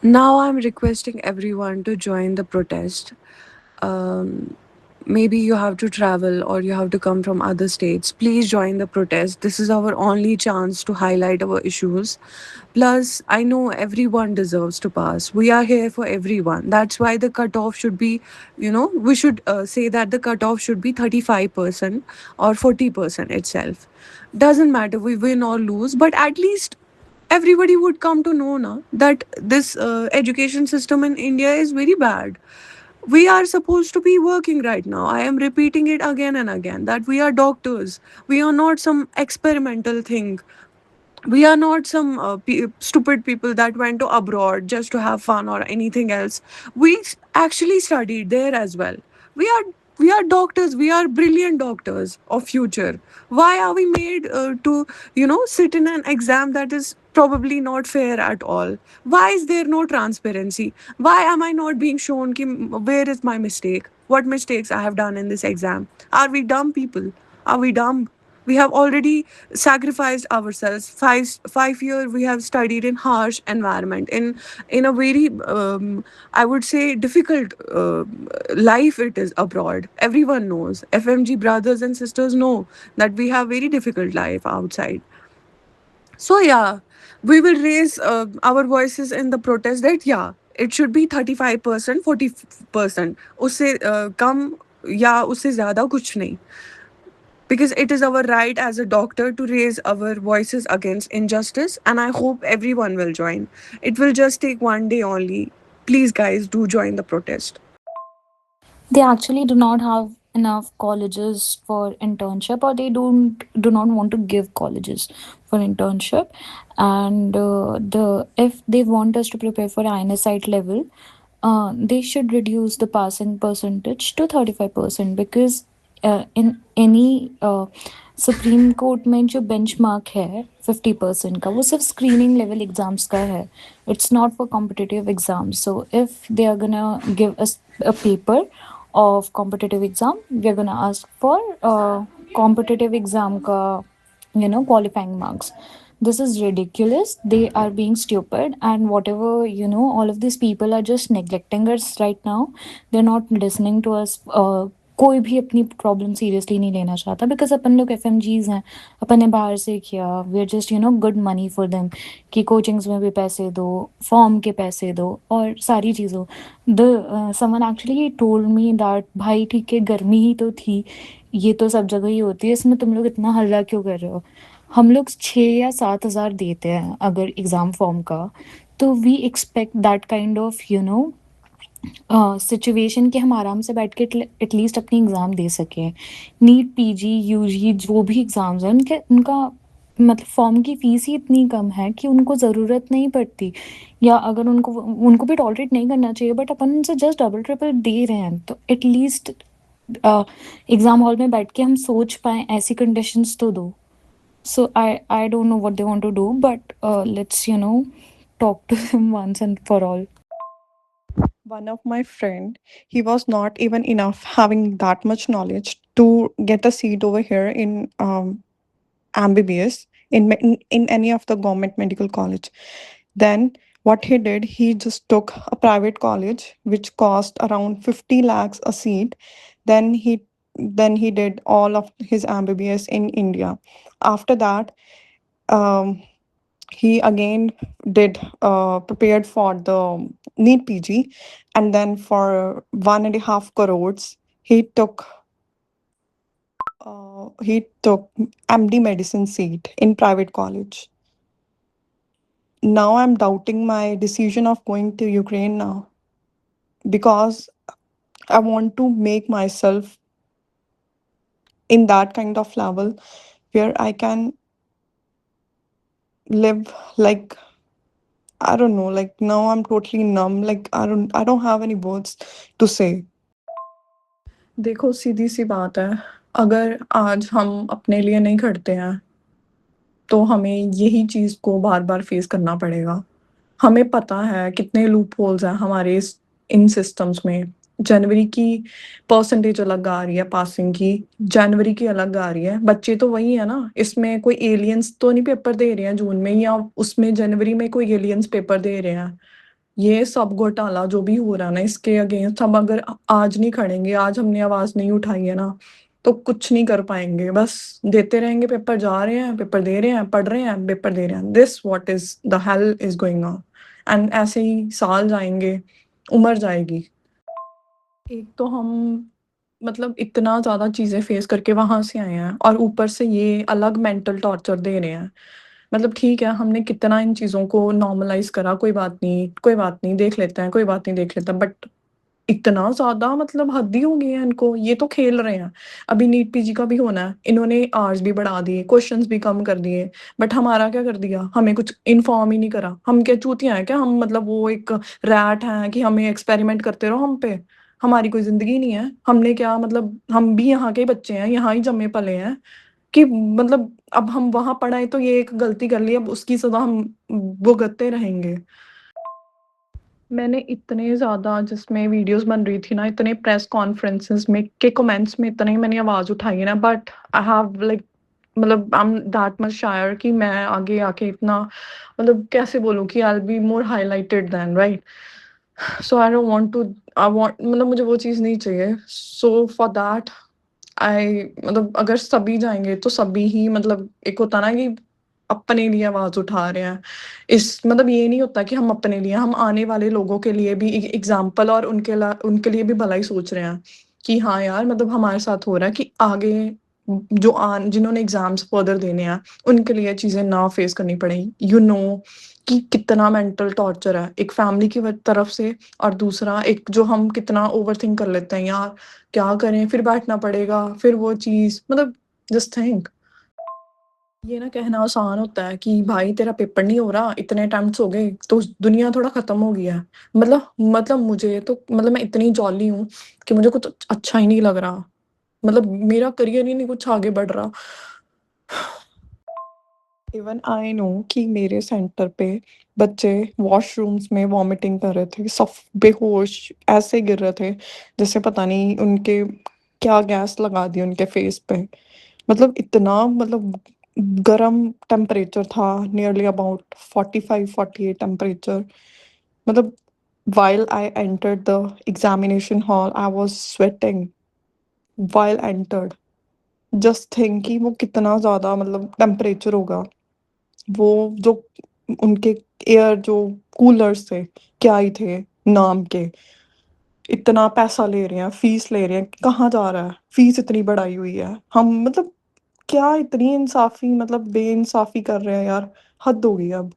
Now I'm requesting everyone to join the protest. Um, Maybe you have to travel or you have to come from other states. Please join the protest. This is our only chance to highlight our issues. Plus, I know everyone deserves to pass. We are here for everyone. That's why the cutoff should be, we should say that the cutoff should be 35% or 40% itself. Doesn't matter we win or lose, but at least everybody would come to know now that this education system in India is very bad. We are supposed to be working right now. I am repeating it again and again that we are doctors. We are not some experimental thing. We are not some stupid people that went to abroad just to have fun or anything else. Actually studied there as well. We are we are doctors. We are brilliant doctors of future. Why are we made to sit in an exam that is probably not fair at all? Why is there no transparency? Why am I not being shown where is my mistake, what mistakes I have done in this exam? Are we dumb people? Are we dumb? We have already sacrificed ourselves. Five year we have studied in harsh environment, in a very I would say difficult life it is abroad. Everyone knows, FMG brothers and sisters know that we have very difficult life outside. So yeah, we will raise our voices in the protest that yeah, it should be 35%, 40%. उससे कम या उससे ज़्यादा कुछ नहीं, because it is our right as a doctor to raise our voices against injustice, and I hope everyone will join. It will just take one day only. Please guys, do join the protest. They actually do not have enough colleges for internship, or they do not want to give colleges for internship. And the if they want us to prepare for INSIT level, they should reduce the passing percentage to 35%, because in any supreme court में जो benchmark है 50% का, वो सिर्फ screening level exams का है. It's not for competitive exams. So if they are gonna give us a paper of competitive exam, we are going to ask for competitive exam ka, qualifying marks. This is ridiculous. They are being stupid, and whatever, all of these people are just neglecting us right now. They're not listening to us. कोई भी अपनी problem seriously नहीं लेना चाहता, because अपन लोग F M जीज हैं. अपन ने बाहर से किया. We are just good money for them, कि कोचिंग्स में भी पैसे दो, फॉर्म के पैसे दो, और सारी चीज़ों. The someone actually told me that भाई ठीक है, गर्मी ही तो थी, ये तो सब जगह ही होती है, इसमें तुम लोग इतना हल्ला क्यों कर रहे हो? हम लोग 6 या 7 हज़ार देते हैं अगर एग्ज़ाम फॉर्म का. तो we expect that kind of situation कि हम आराम से बैठ के एटलीस्ट अपनी एग्ज़ाम दे सकें. नीट, पीजी, यूजी, जो भी एग्ज़ाम्स हैं उनके उनका मतलब फॉर्म की फ़ीस ही इतनी कम है कि उनको ज़रूरत नहीं पड़ती. या अगर उनको उनको भी टॉलरेट नहीं करना चाहिए, बट अपन उनसे जस्ट डबल ट्रिपल दे रहे हैं, तो एटलीस्ट एग्ज़ाम हॉल में बैठ के हम सोच पाएँ, ऐसी कंडीशंस तो दो. So I don't know what they want to do, but let's talk to them once and for all. One of my friend, he was not even enough having that much knowledge to get a seat over here in MBBS in any of the government medical college. Then what he did, he just took a private college which cost around 50 lakhs a seat. Then he did all of his MBBS in India. After that, um, he again did prepared for the NEET PG, and then for 1.5 crores he took MD medicine seat in private college. Now I'm doubting my decision of going to Ukraine now, because I want to make myself in that kind of level where I can live like, I don't know, like now I'm totally numb. Like I don't have any words to say. देखो सीधी सी बात है, अगर आज हम अपने लिए नहीं खड़ते हैं तो हमें यही चीज़ को बार बार फेस करना पड़ेगा. हमें पता है कितने लूप होल्स हैं हमारे इन सिस्टम्स में. जनवरी की परसेंटेज अलग आ रही है, पासिंग की जनवरी की अलग आ रही है. बच्चे तो वही है ना, इसमें कोई एलियंस तो नहीं पेपर दे रहे हैं जून में, या उसमें जनवरी में कोई एलियंस पेपर दे रहे हैं. ये सब घोटाला जो भी हो रहा है ना, इसके अगेंस्ट हम अगर आज नहीं खड़ेंगे, आज हमने आवाज नहीं उठाई है ना, तो कुछ नहीं कर पाएंगे। बस देते रहेंगे, पेपर जा रहे हैं, पेपर दे रहे हैं, पढ़ रहे हैं, पेपर दे रहे हैं। This what is the hell is going on. And ऐसे ही साल जाएंगे, उम्र जाएगी। एक तो हम मतलब इतना ज्यादा चीजें फेस करके वहां से आए हैं, और ऊपर से ये अलग मेंटल टॉर्चर दे रहे हैं। मतलब ठीक है, हमने कितना इन चीजों को नॉर्मलाइज करा, कोई बात नहीं, कोई बात नहीं, देख लेते हैं, कोई बात नहीं, देख लेते हैं, बट इतना ज्यादा मतलब हद ही हो गई है इनको। ये तो खेल रहे हैं। अभी नीट पीजी का भी होना है, इन्होंने आवर्स भी बढ़ा दिए, क्वेश्चंस भी कम कर दिए, बट हमारा क्या कर दिया? हमें कुछ इन्फॉर्म ही नहीं करा। हम क्या चूतिया हैं क्या? हम मतलब वो एक रैट हैं कि हमें एक्सपेरिमेंट करते रहो हम पे? हमारी कोई जिंदगी नहीं है? हमने क्या मतलब, हम भी यहाँ के ही बच्चे हैं, यहाँ ही जमे पले हैं कि मतलब अब हम वहां पढ़ाए तो ये एक गलती कर ली, अब उसकी सजा हम भुगतते रहेंगे। मैंने इतने ज्यादा जिसमें वीडियोस बन रही थी ना, इतने प्रेस कॉन्फ्रेंसेस में के कमेंट्स में इतने ही मैंने आवाज उठाई है ना, बट आई हैव लाइक मतलब आई एम दैट मच शायर कि मैं आगे आके इतना मतलब कैसे बोलूं कि I be more highlighted then, right? So I don't want to, I want मतलब मुझे वो चीज़ नहीं चाहिए। सो फॉर दैट आई मतलब अगर सभी जाएंगे तो सभी ही मतलब एक होता ना कि अपने लिए आवाज उठा रहे हैं। इस मतलब ये नहीं होता कि हम अपने लिए, हम आने वाले लोगों के लिए भी एग्जाम्पल और उनके लिए भी भला ही सोच रहे हैं कि हाँ यार मतलब हमारे साथ हो रहा है कि आगे जो आन जिन्होंने एग्जाम्स फर्दर देने हैं उनके लिए चीजें ना फेस करनी पड़े। यू नो कि कितना मेंटल टॉर्चर है एक फैमिली की तरफ से, और दूसरा एक जो हम कितना ओवर थिंक कर लेते हैं यार, क्या करें, फिर बैठना पड़ेगा, फिर वो चीज मतलब जस्ट थिंक। ये ना कहना आसान होता है कि भाई तेरा पेपर नहीं हो रहा, इतने अटेम्प्ट्स हो गए तो दुनिया थोड़ा खत्म हो गया है। मतलब मुझे तो मतलब मैं इतनी जॉली हूँ कि मुझे कुछ अच्छा ही नहीं लग रहा। मतलब मेरा करियर ही नहीं कुछ आगे बढ़ रहा। इवन आई नो कि मेरे सेंटर पे बच्चे वॉशरूम्स में वॉमिटिंग कर रहे थे, सब बेहोश ऐसे गिर रहे थे जैसे पता नहीं उनके क्या गैस लगा दी उनके फेस पे। मतलब इतना मतलब गरम टेम्परेचर था, नियरली अबाउट 45-48 टेम्परेचर। मतलब while I entered the examination hall I was sweating while entered। Just think कि वो कितना ज्यादा मतलब टेम्परेचर होगा। वो जो उनके एयर जो कूलर्स थे क्या ही थे नाम के। इतना पैसा ले रहे हैं, फीस ले रहे हैं, कहाँ जा रहा है? फीस इतनी बढ़ाई हुई है, हम मतलब क्या इतनी इंसाफी मतलब बेइंसाफी कर रहे हैं यार। हद हो गई अब।